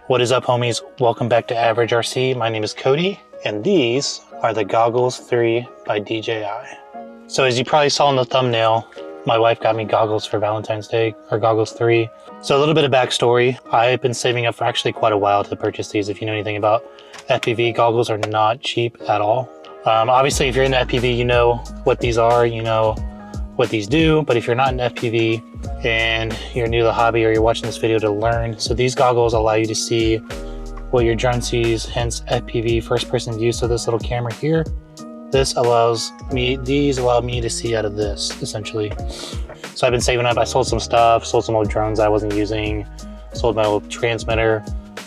What is up, homies? Welcome back to Average RC. My name is Cody, and these are the Goggles 3 by DJI. So as you probably saw in the thumbnail, my wife got me goggles for Valentine's Day, or Goggles 3. So a little bit of backstory. I've been saving up for actually quite a while to purchase these. If you know anything about FPV, goggles are not cheap at all. Obviously, if you're into FPV, you know what these are, you know what these do. But if you're not in FPV and you're new to the hobby, or you're watching this video to learn, so these goggles allow you to see what your drone sees, hence FPV, first person view. So this little camera here, these allow me to see out of this, essentially. So I've been saving up. I sold some stuff, sold some old drones I wasn't using, sold my old transmitter.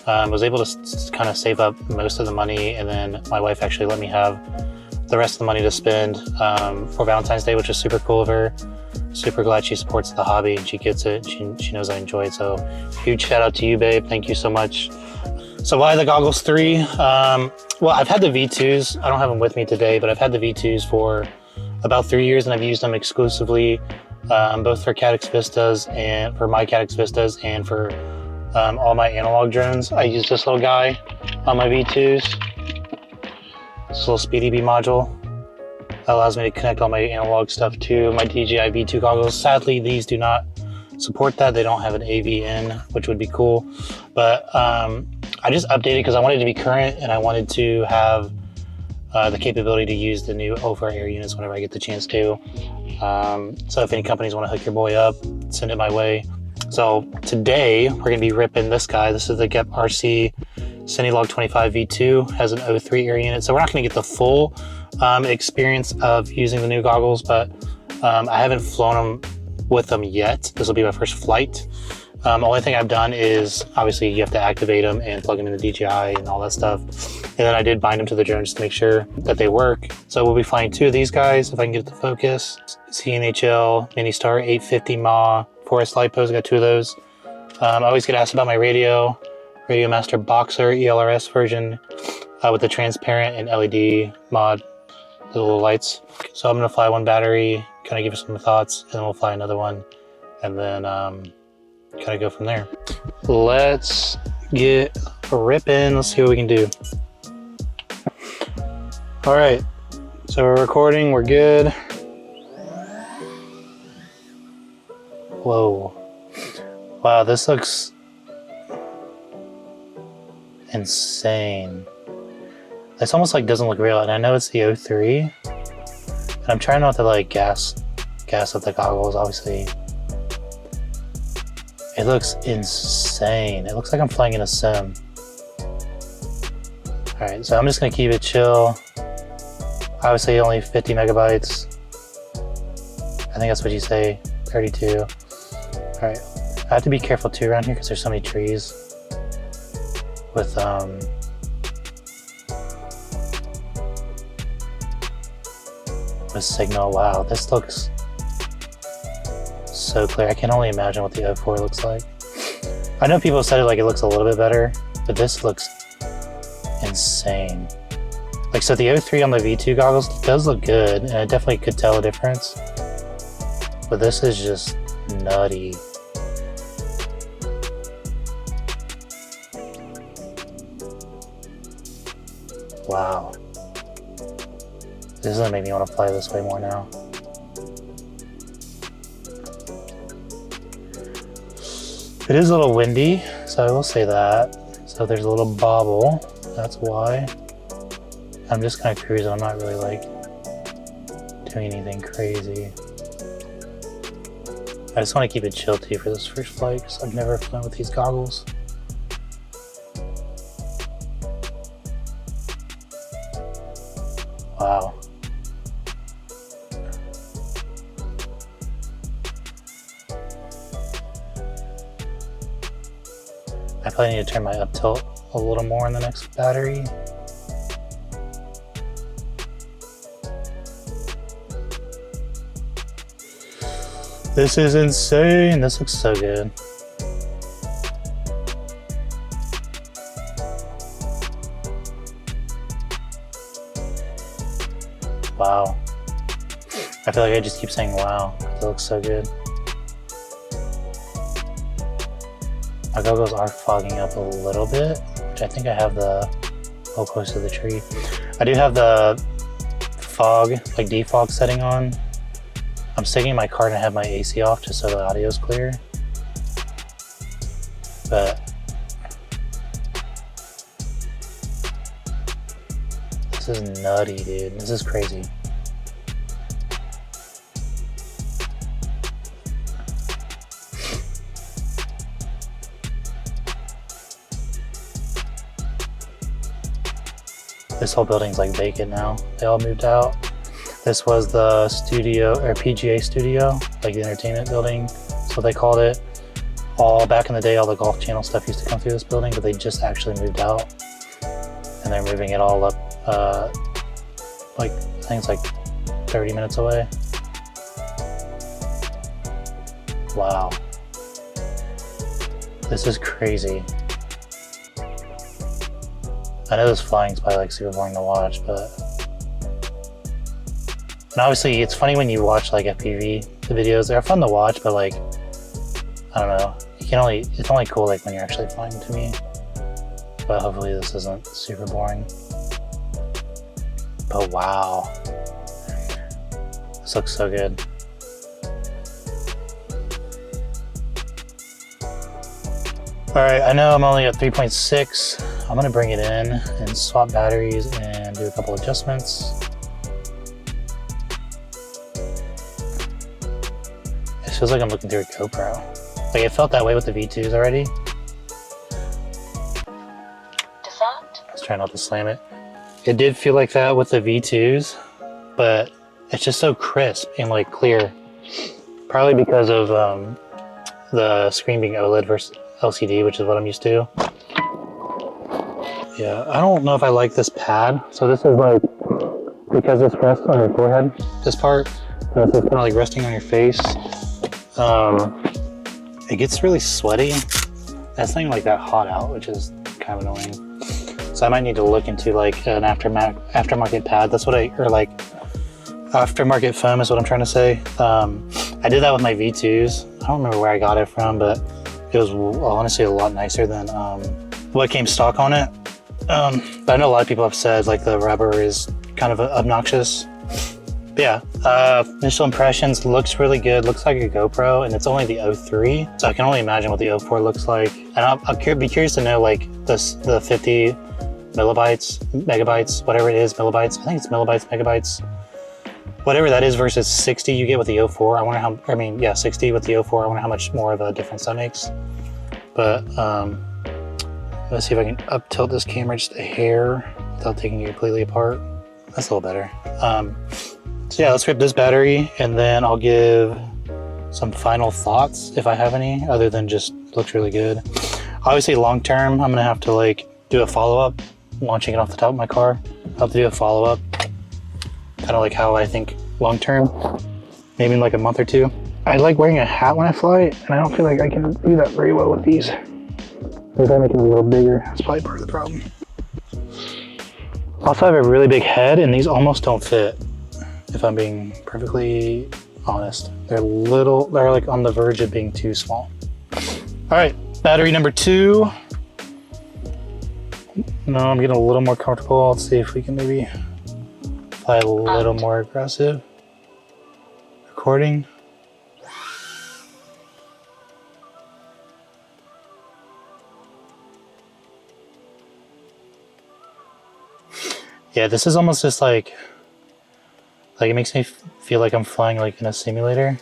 Was able to kind of save up most of the money, and then my wife actually let me have the rest of the money to spend for Valentine's Day, which is super cool of her. Super glad she supports the hobby and she gets it. She knows I enjoy it. So huge shout out to you, babe. Thank you so much. So why the Goggles 3? Well, I've had the V2s. I don't have them with me today, but I've had the V2s for about 3 years, and I've used them exclusively both for Caddx Vistas and for my Caddx Vistas and for all my analog drones. I use this little guy on my V2s. This little Speedy B module that allows me to connect all my analog stuff to my DJI V2 goggles. Sadly, these do not support that. They don't have an AV in, which would be cool. But I just updated because I wanted to be current, and I wanted to have the capability to use the new over-air units whenever I get the chance to. So if any companies want to hook your boy up, send it my way. So today we're going to be ripping this guy. This is the GEP RC Cinelog 25 V2, has an 03 air unit. So we're not going to get the full experience of using the new goggles, but I haven't flown them with them yet. This will be my first flight. Only thing I've done is, obviously you have to activate them and plug them into DJI and all that stuff. And then I did bind them to the drone just to make sure that they work. So we'll be flying two of these guys, if I can get it to focus. CNHL Mini Star 850 mAh Forest Lipos, got two of those. I always get asked about my Radio Master Boxer ELRS version with the transparent and LED mod, the little lights. So I'm gonna fly one battery, kind of give it some thoughts, and then we'll fly another one, and then kind of go from there. Let's get ripping. Let's see what we can do. All right, so we're recording, we're good. Whoa. Wow, this looks insane. This almost like doesn't look real, and I know it's the 03, and I'm trying not to like gas up the goggles, obviously. It looks insane. It looks like I'm flying in a sim. All right, so I'm just gonna keep it chill. Obviously only 50 megabytes. I think that's what you say, 32. All right, I have to be careful too around here because there's so many trees with signal. Wow, this looks so clear. I can only imagine what the 04 looks like. I know people said it looks a little bit better, but this looks insane. Like, so the 03 on the V2 goggles does look good, and I definitely could tell a difference, but this is just nutty. Wow. This is gonna make me want to fly this way more now. It is a little windy, so I will say that. So there's a little bobble, that's why. I'm just kind of cruising, I'm not really like doing anything crazy. I just want to keep it chill too for this first flight, because I've never flown with these goggles. Wow. I probably need to turn my up tilt a little more in the next battery. This is insane. This looks so good. Wow. I feel like I just keep saying wow. It looks so good. My goggles are fogging up a little bit, which I think I have the whole close to the tree. I do have the fog, like defog setting on. I'm sticking in my car and I have my AC off just so the audio is clear. But this is nutty, dude. This is crazy. This whole building's like vacant now. They all moved out. This was the studio, or PGA studio, like the entertainment building. That's what they called it. All back in the day, all the Golf Channel stuff used to come through this building, but they just actually moved out. And they're moving it all up, like, I think it's like 30 minutes away. Wow. This is crazy. I know this flying's probably like super boring to watch, but... And obviously it's funny when you watch like FPV, the videos, they're fun to watch, but like, I don't know, it's only cool like when you're actually flying to me. But hopefully this isn't super boring. But wow. This looks so good. Alright, I know I'm only at 3.6. I'm gonna bring it in and swap batteries and do a couple adjustments. It feels like I'm looking through a GoPro. Like it felt that way with the V2s already. Let's try not to slam it. It did feel like that with the V2s, but it's just so crisp and like clear. Probably because of the screen being OLED versus LCD, which is what I'm used to. Yeah, I don't know if I like this pad. So this is like, because this rests on your forehead, this part, so it's kind of like resting on your face. It gets really sweaty. That's not even like that hot out, which is kind of annoying. So I might need to look into like an aftermarket pad. That's what aftermarket foam is what I'm trying to say. I did that with my V2s. I don't remember where I got it from, but it was honestly a lot nicer than what came stock on it. But I know a lot of people have said like the rubber is kind of obnoxious. But yeah, initial impressions, looks really good. Looks like a GoPro, and it's only the 03. So I can only imagine what the 04 looks like. And I'll be curious to know like the 50 megabytes, whatever it is, millibytes. I think it's millibytes, megabytes. Whatever that is versus 60 you get with the 04. I wonder how, 60 with the 04. I wonder how much more of a difference that makes. But let's see if I can up tilt this camera just a hair without taking it completely apart. That's a little better. So yeah, let's rip this battery and then I'll give some final thoughts if I have any, other than just looks really good. Obviously long term, I'm gonna have to like do a follow-up, launching it off the top of my car. I'll have to do a follow-up, kind of like how I think long term, maybe in like a month or two. I like wearing a hat when I fly, and I don't feel like I can do that very well with these. Maybe I make it a little bigger. That's probably part of the problem. Also, I have a really big head, and these almost don't fit, if I'm being perfectly honest. They're like on the verge of being too small. All right, battery number 2. Now I'm getting a little more comfortable. Let's see if we can maybe fly a little more aggressive. Recording. Yeah, this is almost just like it makes me feel like I'm flying like in a simulator,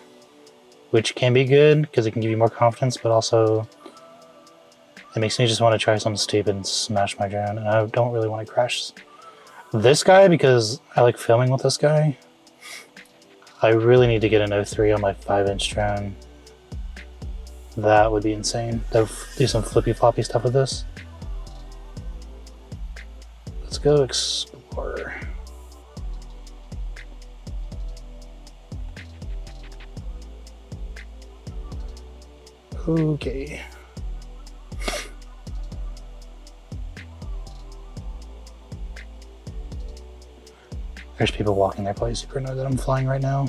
which can be good because it can give you more confidence, but also it makes me just want to try something stupid and smash my drone, and I don't really want to crash this guy because I like filming with this guy. I really need to get an 03 on my 5-inch drone. That would be insane. I'll do some flippy floppy stuff with this. Let's go explore. Okay. There's people walking there, probably super annoyed that I'm flying right now.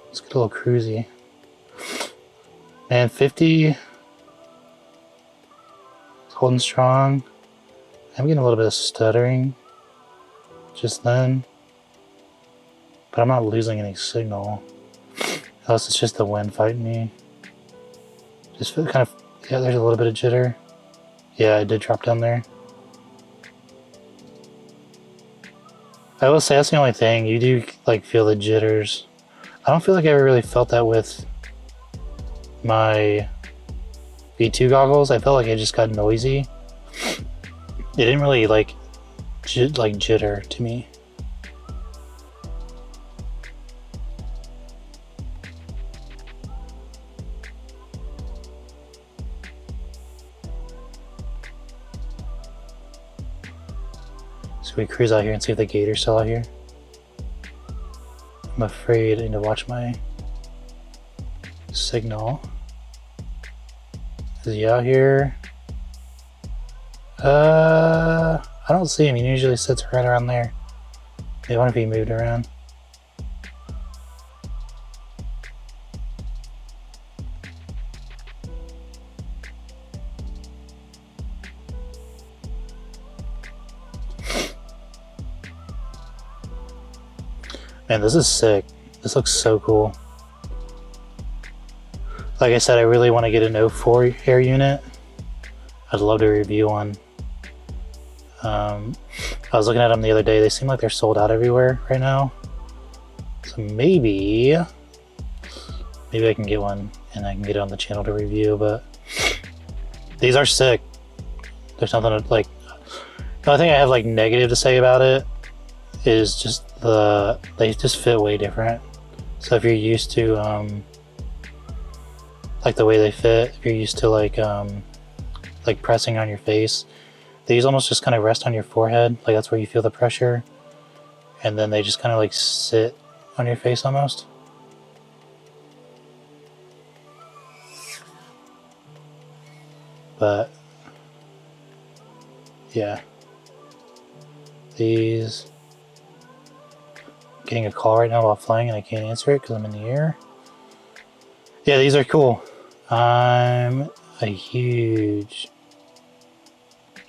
Let's get a little cruisy. And 50 is holding strong. I'm getting a little bit of stuttering just then, but I'm not losing any signal. Unless it's just the wind fighting me. Just feel kind of, yeah, there's a little bit of jitter. Yeah, I did drop down there. I will say that's the only thing. You do like feel the jitters. I don't feel like I ever really felt that with my V2 goggles. I felt like it just got noisy. It didn't really like jitter to me. So we cruise out here and see if the gator's still out here. I'm afraid I need to watch my signal. Is he out here? I don't see him. He usually sits right around there. Maybe I wonder if he moved around. Man, this is sick. This looks so cool. Like I said, I really want to get an 04 air unit. I'd love to review one. I was looking at them the other day. They seem like they're sold out everywhere right now. So maybe I can get one and I can get it on the channel to review, but these are sick. There's nothing to, like, the only thing I have like negative to say about it is just they just fit way different. So if you're used to like the way they fit, if you're used to like pressing on your face, these almost just kind of rest on your forehead, like that's where you feel the pressure, and then they just kind of like sit on your face almost. But yeah, these, getting a call right now while flying and I can't answer it because I'm in the air. Yeah, these are cool. I'm a huge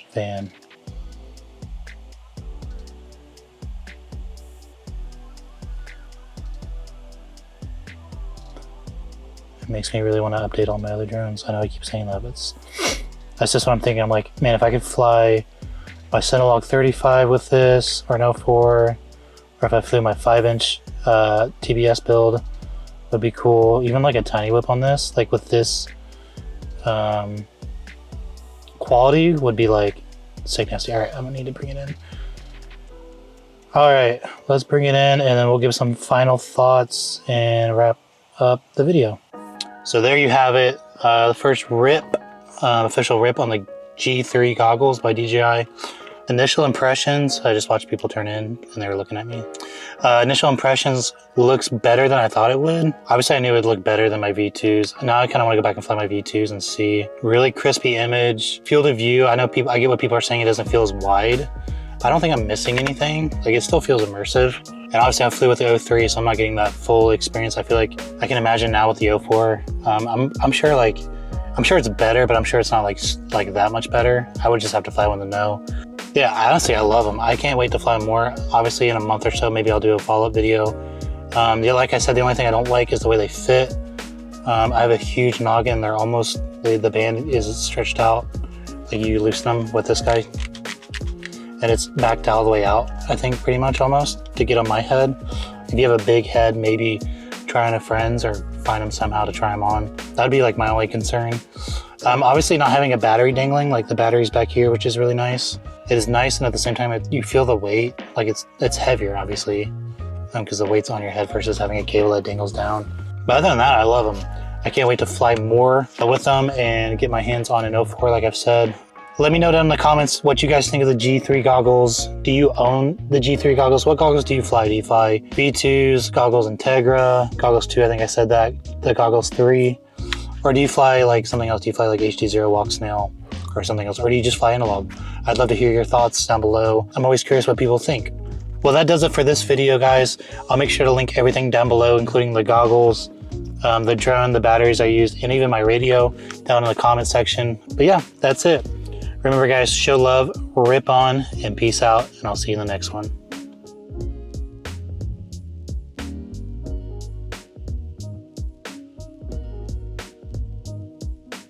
fan. It makes me really want to update all my other drones. I know I keep saying that, but that's just what I'm thinking. I'm like, man, if I could fly my Cinelog 35 with this, or an 04, or if I flew my 5-inch TBS build, would be cool. Even like a tiny whip on this, like with this quality, would be like sick nasty. All right, I'm gonna need to bring it in. All right, let's bring it in and then we'll give some final thoughts and wrap up the video. So there you have it, the first rip, official rip on the G3 goggles by DJI. Initial impressions, I just watched people turn in and they were looking at me. Initial impressions, looks better than I thought it would. Obviously I knew it would look better than my V2s. Now I kind of want to go back and fly my V2s and see. Really crispy image, field of view. I know people, I get what people are saying, it doesn't feel as wide. I don't think I'm missing anything. Like, it still feels immersive. And obviously I flew with the 03, so I'm not getting that full experience. I feel like I can imagine now with the 04. I'm sure it's better, but I'm sure it's not like that much better. I would just have to fly one to know. Yeah, honestly, I love them. I can't wait to fly more. Obviously, in a month or so, maybe I'll do a follow-up video. Yeah, like I said, the only thing I don't like is the way they fit. I have a huge noggin. They're almost, the band is stretched out. Like, you loosen them with this guy, and it's backed all the way out, I think, pretty much almost, to get on my head. If you have a big head, maybe try on a friend's or find them somehow to try them on. That'd be like my only concern. Obviously not having a battery dangling, like the battery's back here, which is really nice. It is nice, and at the same time, you feel the weight. Like, it's heavier, obviously, because the weight's on your head versus having a cable that dangles down. But other than that, I love them. I can't wait to fly more with them and get my hands on an 04, like I've said. Let me know down in the comments what you guys think of the G3 goggles. Do you own the G3 goggles? What goggles do you fly? Do you fly V2s, Goggles Integra, Goggles 2, I think I said that, the Goggles 3? Or do you fly like something else? Do you fly like HD0 Walk Snail or something else? Or do you just fly analog? I'd love to hear your thoughts down below. I'm always curious what people think. Well, that does it for this video, guys. I'll make sure to link everything down below, including the goggles, the drone, the batteries I used, and even my radio down in the comment section. But yeah, that's it. Remember guys, show love, rip on, and peace out, and I'll see you in the next one.